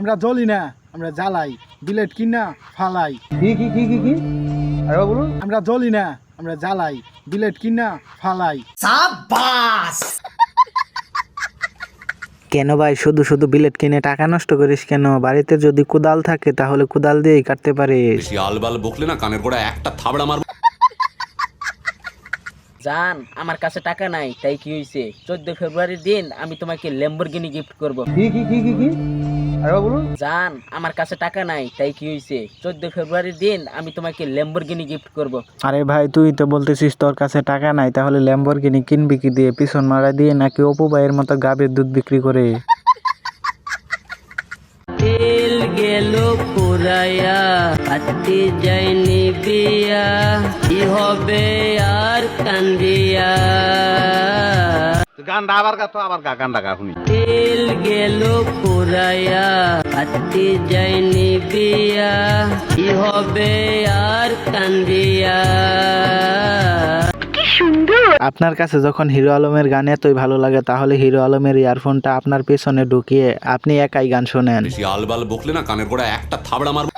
আমরা জ্বলি না, আমরা জ্বালাই, বিলেট কিনা ফালাই। কি আরে বলুন। আমরা জ্বলি না, আমরা জ্বালাই, বিলেট কিনা ফালাই। কেন ভাই শুধু শুধু বিলেট কিনে টাকা নষ্ট করিস কেন? বাড়িতে যদি কোদাল থাকে তাহলে কোদাল দিয়েই কাটতে পারিস। বেশি আলবাল বকলে না কানের গোড়া একটা থাবড়া মারবো। জান, আমার কাছে টাকা নাই, তাই কি হয়েছে? 14 ফেব্রুয়ারির দিন আমি তোমাকে ল্যাম্বরগিনি গিফট করব। কি আরে বলুন। জান, আমার কাছে টাকা নাই, তাই কি হয়েছে? 14 ফেব্রুয়ারির দিন আমি তোমাকে ল্যাম্বরগিনি গিফট করব। আরে ভাই তুই তো বলতেছিস তোর কাছে টাকা নাই, তাহলে ল্যাম্বরগিনি কিনবি কি দিয়ে? পিছন মারা দিয়ে নাকি অপু ভাইয়ের মতো গাভীর দুধ বিক্রি করে? তেল গেল পুরাইয়া, হাতে যায়নি বিয়া, কি হবে আর কান্দিয়া। গানটা আবার গানটা গা শুনি। তেল গেল পুরাইয়া, হাতে যায়নি বিয়া, কি হবে আর কান্দিয়া। আপনার কাছে যখন হিরো আলমের গান এতই ভালো লাগে, তাহলে হিরো আলমের ইয়ারফোনটা আপনার পেছনে ঢুকিয়ে আপনি একাই গান শোনেন। বেশি আলবাল বকলে না কানের গোড়া একটা থাবড়া মারবো।